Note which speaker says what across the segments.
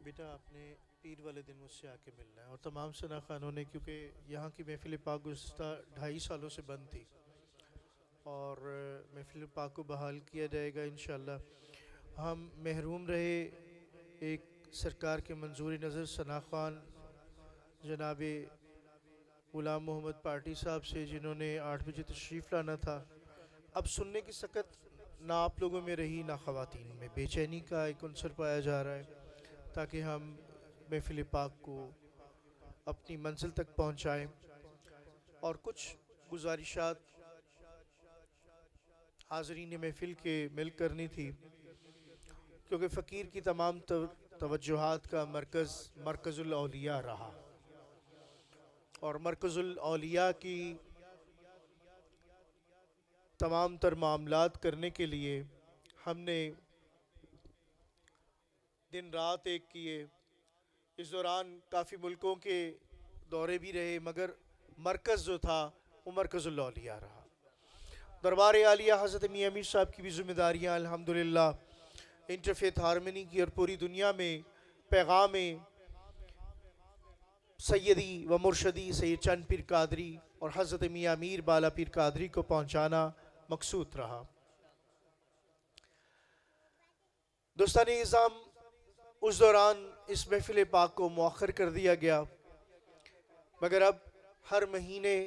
Speaker 1: بیٹا آپ نے پیر والے دن مجھ سے آ کے ملنا ہے، اور تمام ثنا خانوں نے، کیونکہ یہاں کی محفل پاک گزشتہ 2.5 سالوں سے بند تھی، اور محفل پاک کو بحال کیا جائے گا انشاءاللہ۔ ہم محروم رہے ایک سرکار کے منظور نظر ثنا خان جناب غلام محمد پارٹی صاحب سے، جنہوں نے 8 بجے تشریف لانا تھا۔ اب سننے کی سکت نہ آپ لوگوں میں رہی نہ خواتین میں، بے چینی کا ایک عنصر پایا جا رہا ہے، تاکہ ہم محفل پاک کو اپنی منزل تک پہنچائیں۔ اور کچھ گزارشات حاضرین محفل کے مل کرنی تھی، کیونکہ فقیر کی تمام توجہات کا مرکز مرکز الاولیاء رہا، اور مرکز الاولیاء کی تمام تر معاملات کرنے کے لیے ہم نے دن رات ایک کیے۔ اس دوران کافی ملکوں کے دورے بھی رہے، مگر مرکز جو تھا وہ مرکز الاولیاء رہا۔ دربار عالیہ حضرت میاں امیر صاحب کی بھی ذمہ داریاں الحمدللہ انٹرفیتھ ہارمنی کی، اور پوری دنیا میں پیغام سیدی و مرشدی سید چند پیر قادری اور حضرت میاں امیر بالا پیر قادری کو پہنچانا مقصود رہا۔ دوستان نظام، اس دوران اس محفل پاک کو مؤخر کر دیا گیا، مگر اب ہر مہینے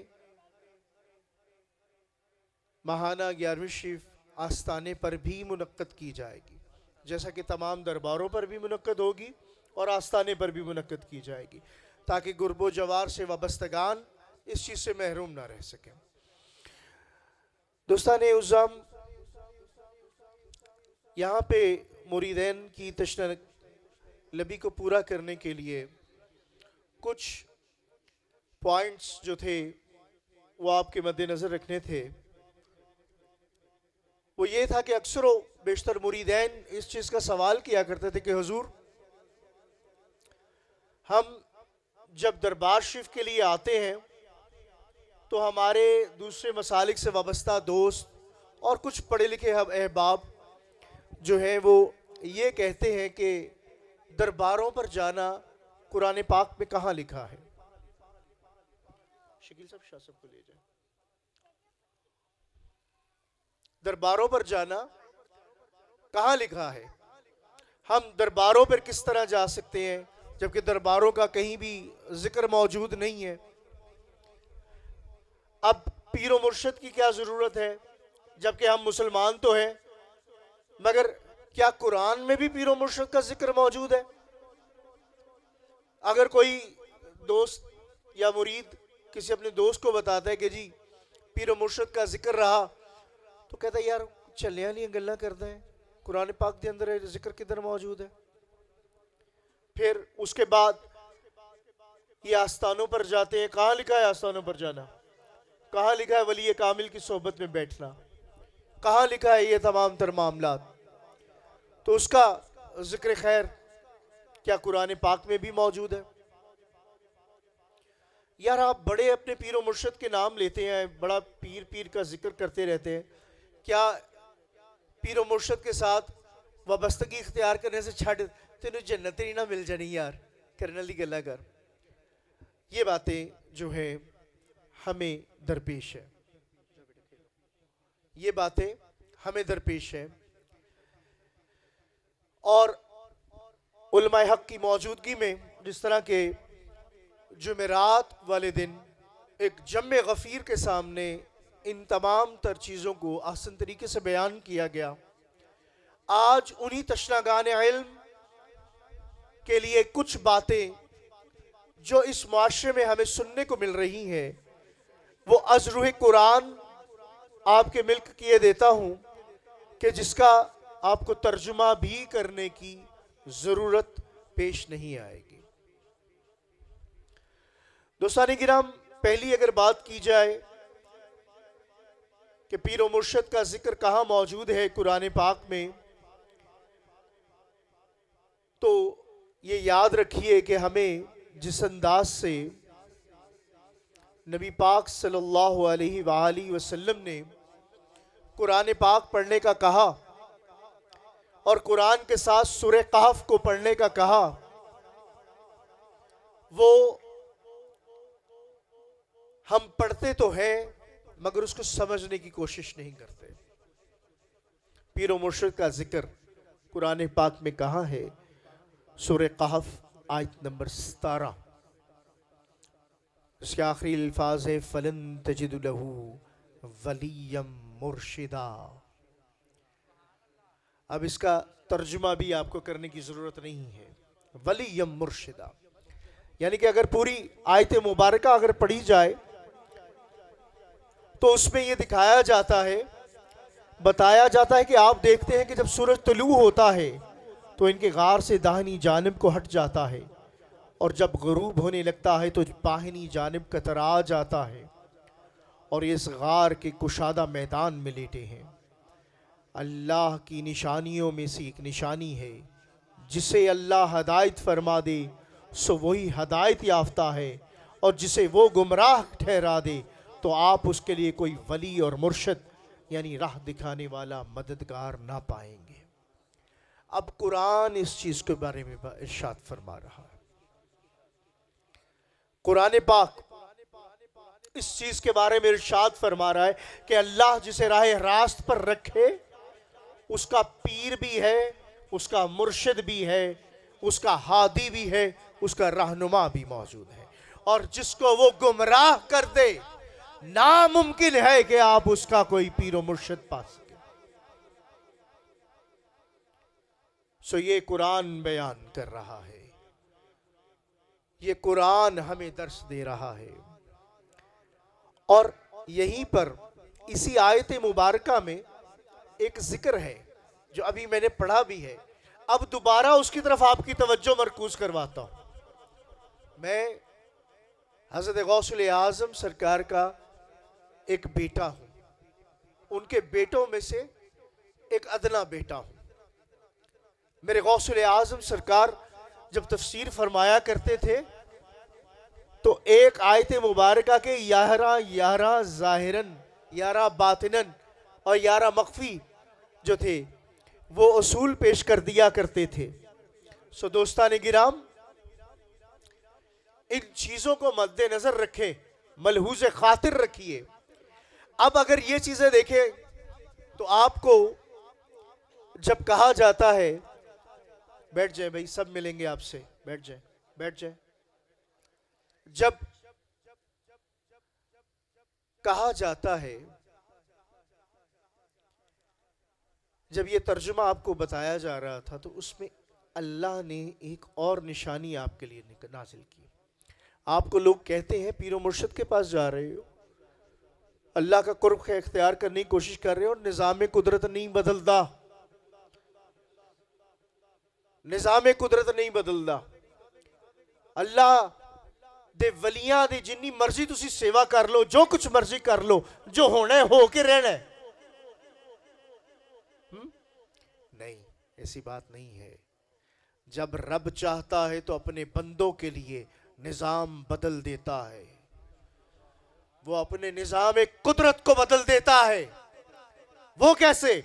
Speaker 1: ماہانہ 11ویں شریف آستانے پر بھی منعقد کی جائے گی، جیسا کہ تمام درباروں پر بھی منعقد ہوگی اور آستانے پر بھی منعقد کی جائے گی، تاکہ گرب و جوار سے وابستگان اس چیز سے محروم نہ رہ سکیں۔ دوستان عظام، یہاں پہ مریدین کی تشنہ لبی کو پورا کرنے کے لیے کچھ پوائنٹس جو تھے وہ آپ کے مد نظر رکھنے تھے۔ وہ یہ تھا کہ اکثر و بیشتر مریدین اس چیز کا سوال کیا کرتے تھے کہ حضور، ہم جب دربار شریف کے لیے آتے ہیں تو ہمارے دوسرے مسالک سے وابستہ دوست اور کچھ پڑھے لکھے احباب جو ہیں وہ یہ کہتے ہیں کہ درباروں پر جانا قرآن پاک میں کہاں لکھا ہے؟ شکیل صاحب، شاہ صاحب کو لے جائیں۔ درباروں پر جانا کہاں لکھا ہے؟ ہم درباروں پر کس طرح جا سکتے ہیں جبکہ درباروں کا کہیں بھی ذکر موجود نہیں ہے؟ اب پیر و مرشد کی کیا ضرورت ہے جبکہ ہم مسلمان تو ہیں، مگر کیا قرآن میں بھی پیر و مرشد کا ذکر موجود ہے؟ اگر کوئی دوست یا مرید کسی اپنے دوست کو بتاتا ہے کہ جی پیر و مرشد کا ذکر رہا، تو کہتا ہے یار چلیاں نہیں گلاں کرتا ہے، قرآن پاک دے اندر ذکر کدھر موجود ہے؟ پھر اس کے بعد یہ آستانوں پر جاتے ہیں، کہاں لکھا ہے آستانوں پر جانا؟ کہاں لکھا ہے ولی کامل کی صحبت میں بیٹھنا؟ کہاں لکھا ہے یہ تمام تر معاملات؟ تو اس کا ذکر خیر کیا قرآن پاک میں بھی موجود ہے؟ یار آپ بڑے اپنے پیر و مرشد کے نام لیتے ہیں، بڑا پیر پیر کا ذکر کرتے رہتے ہیں، کیا پیر و مرشد کے ساتھ وابستگی اختیار کرنے سے چھڑ تینوں جنت ہی نہ مل جانی یار، کرنے لی گلا کر؟ یہ باتیں جو ہیں ہمیں درپیش ہے، یہ باتیں ہمیں درپیش ہے۔ اور علماء حق کی موجودگی میں جس طرح کہ جمعرات والے دن ایک جمع غفیر کے سامنے ان تمام تر چیزوں کو احسن طریقے سے بیان کیا گیا، آج انہی تشنگان علم کے لیے کچھ باتیں جو اس معاشرے میں ہمیں سننے کو مل رہی ہیں وہ از روح قرآن آپ کے ملک کیے دیتا ہوں، کہ جس کا آپ کو ترجمہ بھی کرنے کی ضرورت پیش نہیں آئے گی۔ دوستان کرام، پہلی اگر بات کی جائے کہ پیر و مرشد کا ذکر کہاں موجود ہے قرآن پاک میں، تو یہ یاد رکھیے کہ ہمیں جس انداز سے نبی پاک صلی اللہ علیہ وآلہ وسلم نے قرآن پاک پڑھنے کا کہا اور قرآن کے ساتھ سورہ قحف کو پڑھنے کا کہا، وہ ہم پڑھتے تو ہیں مگر اس کو سمجھنے کی کوشش نہیں کرتے. پیر و مرشد کا ذکر قرآن پاک میں کہاں ہے؟ سورہ قحف آیت نمبر 17. اس کے آخری الفاظ ہے فَلَن تَجِدُ لَهُ وَلِيًّا مُرْشِدًا. اب اس کا ترجمہ بھی آپ کو کرنے کی ضرورت نہیں ہے. وَلِيًّا مُرْشِدًا یعنی کہ اگر پوری آیت مبارکہ اگر پڑھی جائے تو اس میں یہ دکھایا جاتا ہے، بتایا جاتا ہے کہ آپ دیکھتے ہیں کہ جب سورج طلوع ہوتا ہے تو ان کے غار سے داہنی جانب کو ہٹ جاتا ہے، اور جب غروب ہونے لگتا ہے تو بائیں جانب کترا جاتا ہے، اور اس غار کے کشادہ میدان میں لیٹے ہیں. اللہ کی نشانیوں میں سے ایک نشانی ہے، جسے اللہ ہدایت فرما دے سو وہی ہدایت یافتہ ہے، اور جسے وہ گمراہ ٹھہرا دے تو آپ اس کے لیے کوئی ولی اور مرشد یعنی راہ دکھانے والا مددگار نہ پائیں گے. اب قرآن اس چیز کے بارے میں ارشاد فرما رہا ہے. قرآن پاک اس چیز کے بارے میں ارشاد فرما رہا ہے کہ اللہ جسے راہ راست پر رکھے اس کا پیر بھی ہے، اس کا مرشد بھی ہے، اس کا ہادی بھی ہے، اس کا رہنما بھی موجود ہے، اور جس کو وہ گمراہ کر دے ناممکن ہے کہ آپ اس کا کوئی پیر و مرشد پا سکیں. سو یہ قرآن بیان کر رہا ہے، یہ قرآن ہمیں درس دے رہا ہے. اور یہیں پر اسی آیت مبارکہ میں ایک ذکر ہے جو ابھی میں نے پڑھا بھی ہے. اب دوبارہ اس کی طرف آپ کی توجہ مرکوز کرواتا ہوں. میں حضرت غوث اعظم سرکار کا ایک بیٹا ہوں، ان کے بیٹوں میں سے ایک ادنا بیٹا ہوں. میرے غوث اعظم سرکار جب تفسیر فرمایا کرتے تھے تو ایک آیت مبارکہ کے 11 ظاہراً، 11 باطناً اور 11 مخفی جو تھے وہ اصول پیش کر دیا کرتے تھے. سو دوستان گرام، ان چیزوں کو مد نظر رکھیں، ملحوظ خاطر رکھیے. اب اگر یہ چیزیں دیکھیں تو آپ کو جب کہا جاتا ہے بیٹھ جائے بھائی، سب ملیں گے آپ سے، بیٹھ جائے بیٹھ جائے. جب کہا جاتا ہے، جب یہ ترجمہ آپ کو بتایا جا رہا تھا تو اس میں اللہ نے ایک اور نشانی آپ کے لیے نازل کی. آپ کو لوگ کہتے ہیں پیر و مرشد کے پاس جا رہے ہو، اللہ کا قرب اختیار کرنے کی کوشش کر رہے ہو، اور نظام قدرت نہیں بدلدا، نظام قدرت نہیں بدلدا. اللہ دے ولیاں دی جنی مرضی تسی سیوا کر لو، جو کچھ مرضی کر لو، جو ہونا ہے ہو کے رہنا ہے. نہیں، ایسی بات نہیں ہے. جب رب چاہتا ہے تو اپنے بندوں کے لیے نظام بدل دیتا ہے، وہ اپنے نظام قدرت کو بدل دیتا ہے. وہ کیسے؟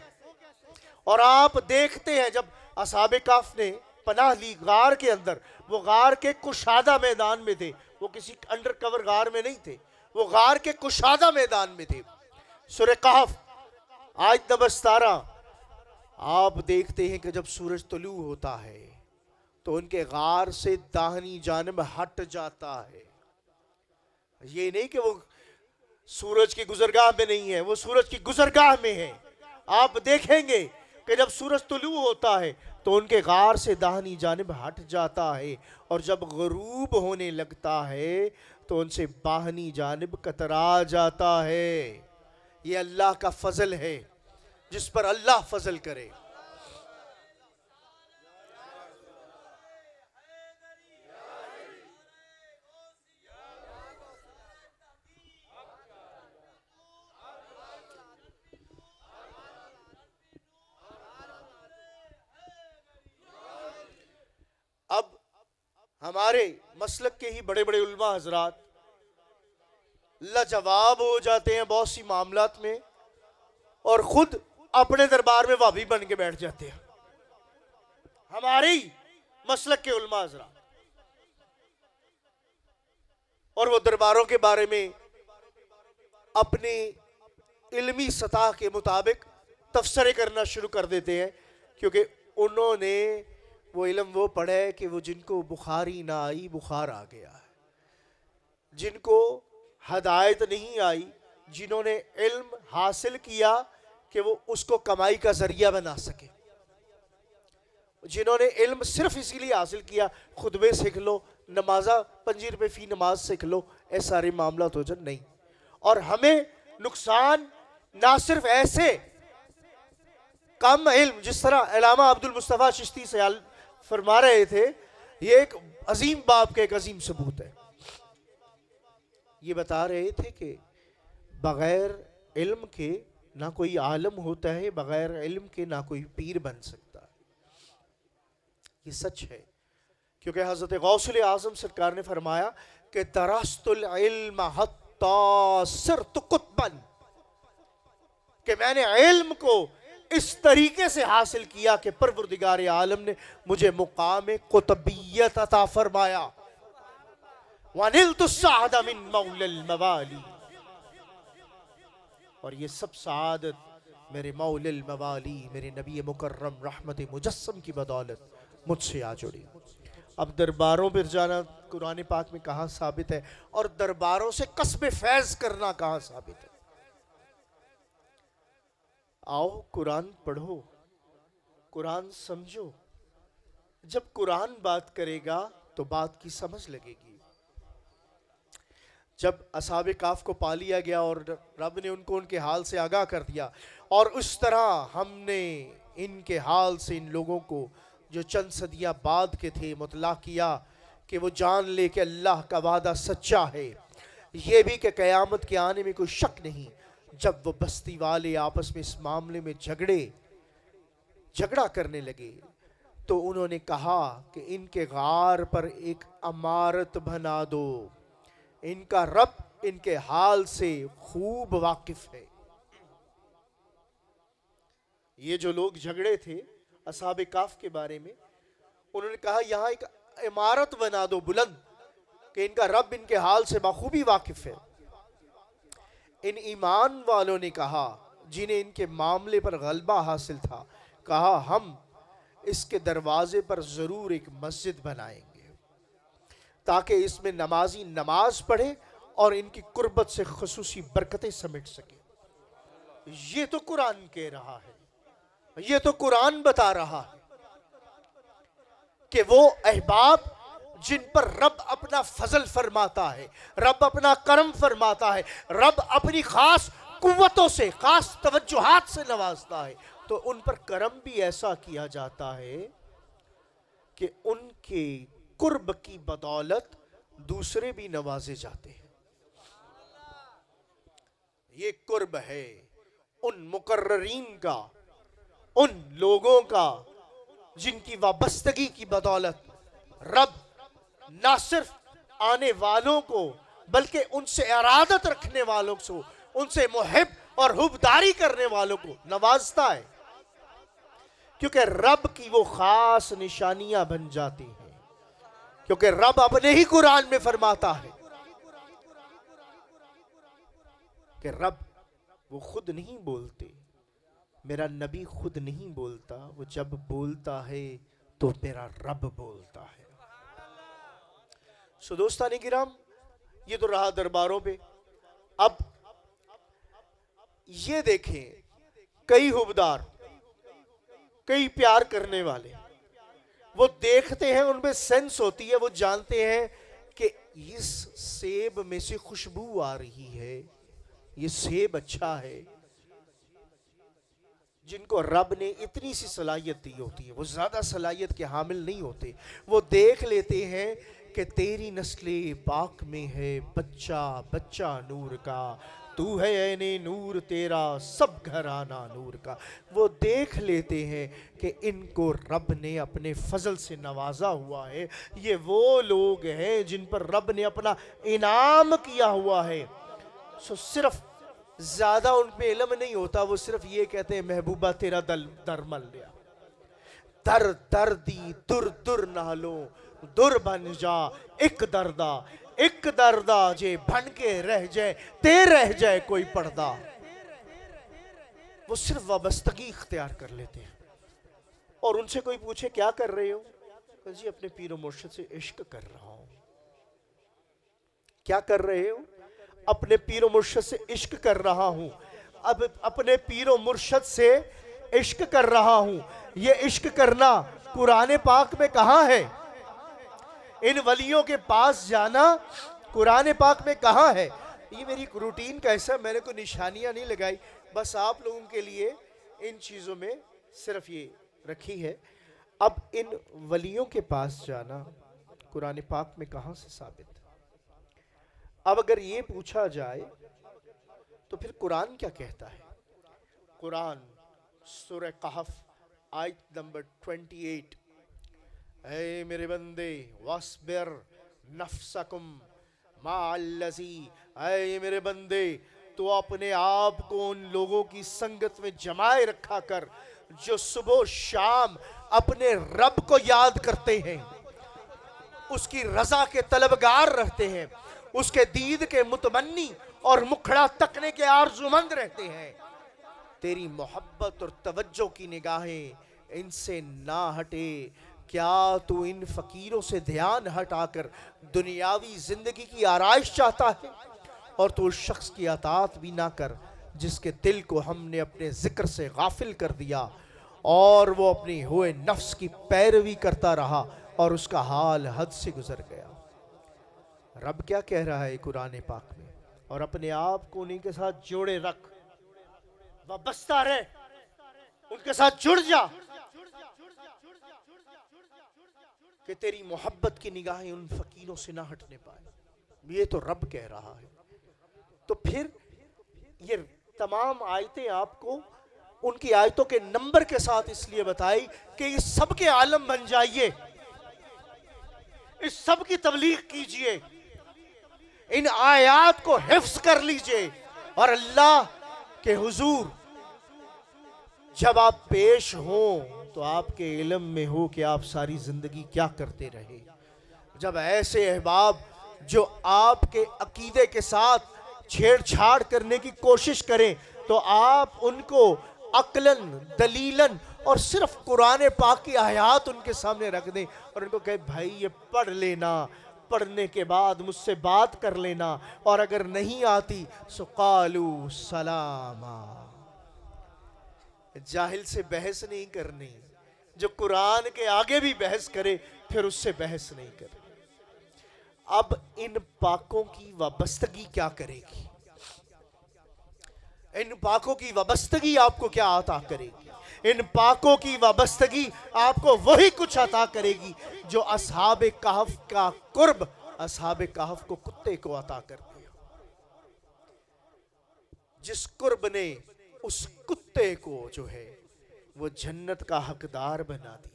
Speaker 1: اور آپ دیکھتے ہیں جب اصحاب کہف نے پناہ لی غار کے اندر، وہ غار کے کشادہ میدان میں تھے، وہ کسی انڈر کور غار میں نہیں تھے، وہ غار کے کشادہ میدان میں تھے. سورہ کہف آیت نمبر 17 آپ دیکھتے ہیں کہ جب سورج طلوع ہوتا ہے تو ان کے غار سے داہنی جانب ہٹ جاتا ہے. یہ نہیں کہ وہ سورج کی گزرگاہ میں نہیں ہے، وہ سورج کی گزرگاہ میں ہے. آپ دیکھیں گے کہ جب سورج طلوع ہوتا ہے تو ان کے غار سے داہنی جانب ہٹ جاتا ہے، اور جب غروب ہونے لگتا ہے تو ان سے باہنی جانب کترا جاتا ہے. یہ اللہ کا فضل ہے، جس پر اللہ فضل کرے. اب ہمارے مسلک کے ہی بڑے بڑے علماء حضرات لاجواب ہو جاتے ہیں بہت سی معاملات میں، اور خود اپنے دربار میں وابی بن کے بیٹھ جاتے ہیں. ہمارے ہی مسلک کے علماء حضرات اور وہ درباروں کے بارے میں اپنی علمی سطح کے مطابق تفسرے کرنا شروع کر دیتے ہیں، کیونکہ انہوں نے وہ علم وہ پڑھا ہے کہ وہ جن کو بخاری نہ آئی بخار آ گیا ہے، جن کو ہدایت نہیں آئی، جنہوں نے علم حاصل کیا کہ وہ اس کو کمائی کا ذریعہ بنا سکے، جنہوں نے علم صرف اسی لیے حاصل کیا خطبے سیکھ لو، نمازہ 5 روپے فی نماز سیکھ لو، ایسے سارے معاملات ہو جن نہیں۔ اور ہمیں نقصان نہ صرف ایسے کم علم، جس طرح علامہ عبد المصطفیٰ چشتی سے فرما رہے تھے، یہ ایک عظیم باپ کا ایک عظیم ثبوت ہے۔ یہ بتا رہے تھے کہ بغیر علم کے نہ کوئی عالم ہوتا ہے، بغیر علم کے نہ کوئی پیر بن سکتا ہے۔ یہ سچ ہے، کیونکہ حضرت غوث اعظم سرکار نے فرمایا کہ درست العلم حتی صرت قطبا، کہ میں نے علم کو اس طریقے سے حاصل کیا کہ پروردگار عالم نے مجھے مقام قطبیت عطا فرمایا۔ وَنِلْتُ السَّعْدَ مِن مَوْلَى الْمَوَالِي، اور یہ سب سعادت میرے مولا الموالی، میرے نبی مکرم رحمت مجسم کی بدولت مجھ سے آ جڑی۔ اب درباروں پر جانا قرآن پاک میں کہاں ثابت ہے، اور درباروں سے کسب فیض کرنا کہاں ثابت ہے؟ آؤ قرآن پڑھو، قرآن سمجھو، جب قرآن بات کرے گا تو بات کی سمجھ لگے گی۔ جب اصحاب کہف کو پا لیا گیا اور رب نے ان کو ان کے حال سے آگاہ کر دیا، اور اس طرح ہم نے ان کے حال سے ان لوگوں کو جو چند صدیاں بعد کے تھے مطلع کیا کہ وہ جان لے کہ اللہ کا وعدہ سچا ہے، یہ بھی کہ قیامت کے آنے میں کوئی شک نہیں۔ جب وہ بستی والے آپس میں اس معاملے میں جھگڑا کرنے لگے تو انہوں نے کہا کہ ان کے غار پر ایک عمارت بنا دو، ان کا رب ان کے حال سے خوب واقف ہے۔ یہ جو لوگ جھگڑے تھے اصحاب کہف کے بارے میں، انہوں نے کہا یہاں ایک عمارت بنا دو بلند کہ ان کا رب ان کے حال سے بخوبی واقف ہے۔ ان ایمان والوں نے کہا، جنہیں ان کے معاملے پر غلبہ حاصل تھا، کہا ہم اس کے دروازے پر ضرور ایک مسجد بنائیں گے تاکہ اس میں نمازی نماز پڑھے اور ان کی قربت سے خصوصی برکتیں سمیٹ سکے۔ یہ تو قرآن کہہ رہا ہے، یہ تو قرآن بتا رہا ہے کہ وہ احباب جن پر رب اپنا فضل فرماتا ہے، رب اپنا کرم فرماتا ہے، رب اپنی خاص قوتوں سے، خاص توجہات سے نوازتا ہے، تو ان پر کرم بھی ایسا کیا جاتا ہے کہ ان کے قرب کی بدولت دوسرے بھی نوازے جاتے ہیں۔ یہ قرب ہے ان مقررین کا، ان لوگوں کا جن کی وابستگی کی بدولت رب نہ صرف آنے والوں کو بلکہ ان سے ارادت رکھنے والوں کو، ان سے محب اور حبداری کرنے والوں کو نوازتا ہے، کیونکہ رب کی وہ خاص نشانیاں بن جاتی ہیں، کیونکہ رب اپنے ہی قرآن میں فرماتا ہے کہ رب وہ خود نہیں بولتے، میرا نبی خود نہیں بولتا، وہ جب بولتا ہے تو میرا رب بولتا ہے۔ سو دوستان کرام، یہ تو رہا درباروں پہ۔ اب یہ دیکھیں، کئی حبدار، کئی پیار کرنے والے، وہ دیکھتے ہیں، ان میں سینس ہوتی ہے، وہ جانتے ہیں کہ اس سیب میں سے خوشبو آ رہی ہے، یہ سیب اچھا ہے۔ جن کو رب نے اتنی سی صلاحیت دی ہوتی ہے، وہ زیادہ صلاحیت کے حامل نہیں ہوتے، وہ دیکھ لیتے ہیں کہ تیری نسل پاک میں ہے بچہ بچہ نور کا، تو ہے عین نور تیرا سب گھرانہ نور کا۔ وہ دیکھ لیتے ہیں کہ ان کو رب نے اپنے فضل سے نوازا ہوا ہے، یہ وہ لوگ ہیں جن پر رب نے اپنا انعام کیا ہوا ہے۔ سو صرف زیادہ ان پہ علم نہیں ہوتا، وہ صرف یہ کہتے ہیں محبوبہ تیرا در مل لیا، در دردی در در نالو در بن جا ایک دردہ جے بن کے رہ جائے تے رہ جائے کوئی پردہ. وہ صرف وابستگی اختیار کر لیتے ہیں. اور ان سے کوئی پوچھے کیا کر رہے ہو؟ کہ جی اپنے پیر و مرشد سے عشق کر رہا ہوں. کیا کر رہے ہو؟ اپنے پیر و مرشد سے عشق کر رہا ہوں. اب اپنے پیر و مرشد سے عشق کر رہا ہوں. یہ عشق کرنا قرآن پاک میں کہاں ہے؟ ان ولیوں کے پاس جانا قرآن پاک میں کہاں ہے؟ یہ میری روٹین کا ایسا، میں نے کوئی نشانیاں نہیں لگائی، بس آپ لوگوں کے لیے ان چیزوں میں صرف یہ رکھی ہے. اب ان ولیوں کے پاس جانا قرآن پاک میں کہاں سے ثابت؟ اب اگر یہ پوچھا جائے تو پھر قرآن کیا کہتا ہے؟ قرآن سورہ کہف آیت نمبر 28، اے میرے بندے وَاصْبِرْ نَفْسَكُمْ مَعَ الَّذِي، اے میرے بندے تو اپنے آپ کو ان لوگوں کی سنگت میں جمائے رکھا کر جو صبح و شام اپنے رب کو یاد کرتے ہیں، اس کی رضا کے طلبگار رہتے ہیں، اس کے دید کے متمنی اور مکھڑا تکنے کے آرزومند رہتے ہیں. تیری محبت اور توجہ کی نگاہیں ان سے نہ ہٹے. کیا تو ان فقیروں سے دھیان ہٹا کر دنیاوی زندگی کی آرائش چاہتا ہے؟ اور تو اس شخص کی اطاعت بھی نہ کر جس کے دل کو ہم نے اپنے ذکر سے غافل کر دیا اور وہ اپنی ہوئے نفس کی پیروی کرتا رہا اور اس کا حال حد سے گزر گیا. رب کیا کہہ رہا ہے قرآن پاک میں؟ اور اپنے آپ کو انہیں کے ساتھ جوڑے رکھ، وابستہ رہ، ان کے ساتھ جڑ جا کہ تیری محبت کی نگاہیں ان فقیروں سے نہ ہٹنے پائے. یہ تو رب کہہ رہا ہے. تو پھر یہ تمام آیتیں آپ کو ان کی آیتوں کے نمبر کے ساتھ اس لیے بتائی کہ یہ سب کے عالم بن جائیے، اس سب کی تبلیغ کیجئے، ان آیات کو حفظ کر لیجئے، اور اللہ کے حضور جب آپ پیش ہوں تو آپ کے علم میں ہو کہ آپ ساری زندگی کیا کرتے رہے. جب ایسے احباب جو آپ کے عقیدے کے ساتھ چھیڑ چھاڑ کرنے کی کوشش کریں تو آپ ان کو عقلاً دلیلاً اور صرف قرآن پاک کی آیات ان کے سامنے رکھ دیں اور ان کو کہیں بھائی یہ پڑھ لینا، پڑھنے کے بعد مجھ سے بات کر لینا، اور اگر نہیں آتی سو قالو سلاما. جاہل سے بحث نہیں کرنی، جو قرآن کے آگے بھی بحث کرے پھر اس سے بحث نہیں کرنی. اب ان پاکوں کی وابستگی کیا کرے گی؟ ان پاکوں کی وابستگی آپ کو کیا عطا کرے گی؟ ان پاکوں کی وابستگی آپ کو وہی کچھ عطا کرے گی جو اصحاب کہف کا قرب اصحاب کہف کو کتے کو عطا کر دیا. جس قرب نے اس کتے کو جو ہے وہ جنت کا حقدار بنا دیا.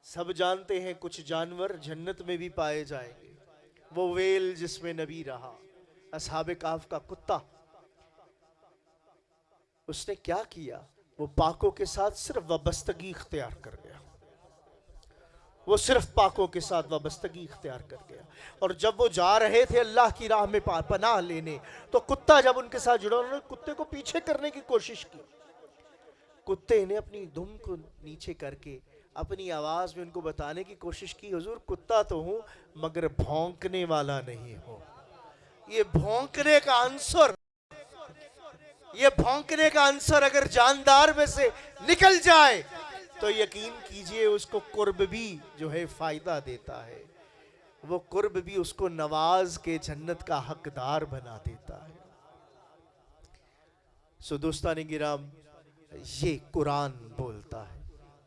Speaker 1: سب جانتے ہیں کچھ جانور جنت میں بھی پائے جائیں گے. وہ ویل جس میں نبی رہا، اصحاب کہف کا کتا، اس نے کیا کیا؟ وہ پاکوں کے ساتھ صرف وابستگی اختیار کر گیا. وہ صرف پاکوں کے ساتھ وابستگی اختیار کر گیا. اور جب وہ جا رہے تھے اللہ کی راہ میں پناہ لینے تو کتا جب ان کے ساتھ جڑا، انہوں نے کتے کو پیچھے کرنے کی کوشش کی. کتے نے اپنی دم کو نیچے کر کے اپنی آواز میں ان کو بتانے کی کوشش کی، حضور کتا تو ہوں مگر بھونکنے والا نہیں ہوں. یہ بھونکنے کا عنصر، یہ بھونکنے کا عنصر اگر جاندار میں سے نکل جائے تو یقین کیجئے اس کو قرب بھی جو ہے فائدہ دیتا ہے. وہ قرب بھی اس کو نواز کے جنت کا حقدار بنا دیتا ہے. سو دوستان گرام، یہ قرآن بولتا ہے.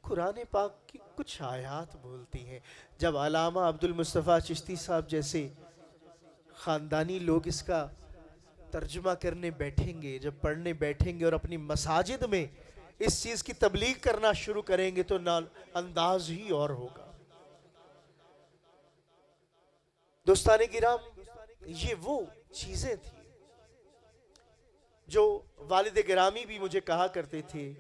Speaker 1: قرآن پاک کی کچھ آیات بولتی ہیں. جب علامہ عبدالمصطفیٰ چشتی صاحب جیسے خاندانی لوگ اس کا ترجمہ کرنے بیٹھیں گے، جب پڑھنے بیٹھیں گے اور اپنی مساجد میں اس چیز کی تبلیغ کرنا شروع کریں گے تو انداز ہی اور ہوگا. دوستان کرام، یہ وہ چیزیں تھیں جو والد گرامی بھی مجھے کہا کرتے تھے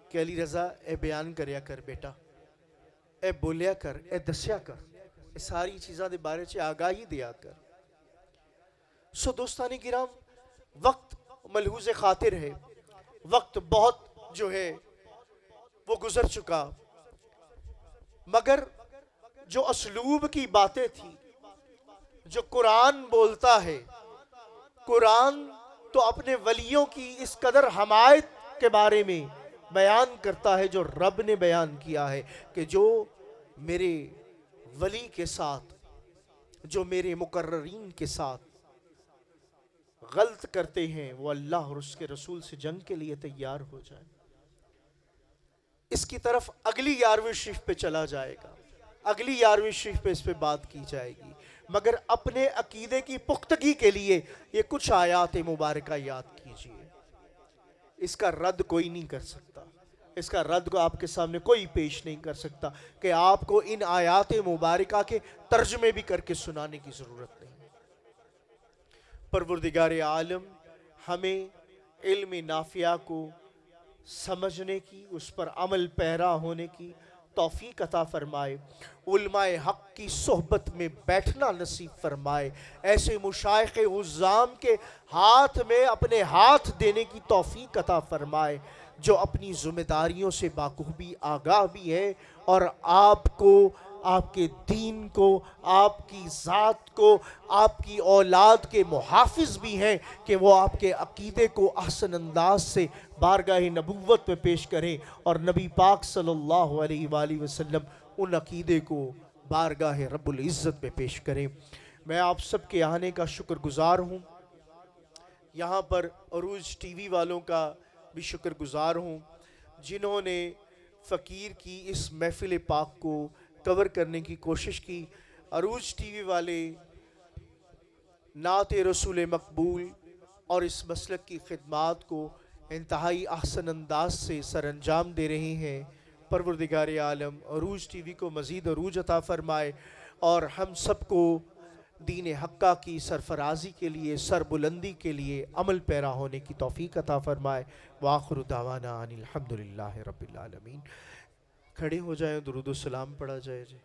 Speaker 1: کہ علی رضا اے بیان کریا کر بیٹا، اے بولیا کر، اے دسیا کر، اے ساری چیزاں دے بارے چ آگاہی دیا کر۔ سو دوستانی کرام، وقت ملحوظ خاطر ہے، وقت بہت جو ہے وہ گزر چکا، مگر جو اسلوب کی باتیں تھی، جو قرآن بولتا ہے، قرآن تو اپنے ولیوں کی اس قدر حمایت کے بارے میں بیان کرتا ہے جو رب نے بیان کیا ہے کہ جو میرے ولی کے ساتھ، جو میرے مقررین کے ساتھ غلط کرتے ہیں وہ اللہ اور اس کے رسول سے جنگ کے لیے تیار ہو جائے۔ اس کی طرف اگلی 11ویں شریف پہ چلا جائے گا، اگلی 11ویں شریف پہ اس پہ بات کی جائے گی، مگر اپنے عقیدے کی پختگی کے لیے یہ کچھ آیات مبارکہ یاد کیجئے۔ اس کا رد کوئی نہیں کر سکتا، اس کا رد کو آپ کے سامنے کوئی پیش نہیں کر سکتا کہ آپ کو ان آیات مبارکہ کے ترجمے بھی کر کے سنانے کی ضرورت نہیں۔ پروردگار عالم ہمیں علم نافعہ کو سمجھنے کی، اس پر عمل پیرا ہونے کی توفیق عطا فرمائے، علماء حق کی صحبت میں بیٹھنا نصیب فرمائے، ایسے مشائخ عظام کے ہاتھ میں اپنے ہاتھ دینے کی توفیق عطا فرمائے جو اپنی ذمہ داریوں سے باخوبی آگاہ بھی ہے اور آپ کو، آپ کے دین کو، آپ کی ذات کو، آپ کی اولاد کے محافظ بھی ہیں کہ وہ آپ کے عقیدے کو احسن انداز سے بارگاہ نبوت میں پیش کریں اور نبی پاک صلی اللہ علیہ وآلہ وسلم ان عقیدے کو بارگاہ رب العزت میں پیش کریں۔ میں آپ سب کے آنے کا شکر گزار ہوں، یہاں پر عروج ٹی وی والوں کا بھی شکر گزار ہوں جنہوں نے فقیر کی اس محفل پاک کو کور کرنے کی کوشش کی۔ عروج ٹی وی والے نعت رسول مقبول اور اس مسلک کی خدمات کو انتہائی احسن انداز سے سر انجام دے رہے ہیں۔ پروردگار عالم عروج ٹی وی کو مزید عروج عطا فرمائے اور ہم سب کو دین حقہ کی سرفرازی کے لیے، سر بلندی کے لیے عمل پیرا ہونے کی توفیق عطا فرمائے۔ وآخر دعوانا ان الحمدللہ رب العالمین۔ کھڑے ہو جائیں، درود و سلام پڑھا جائے جی۔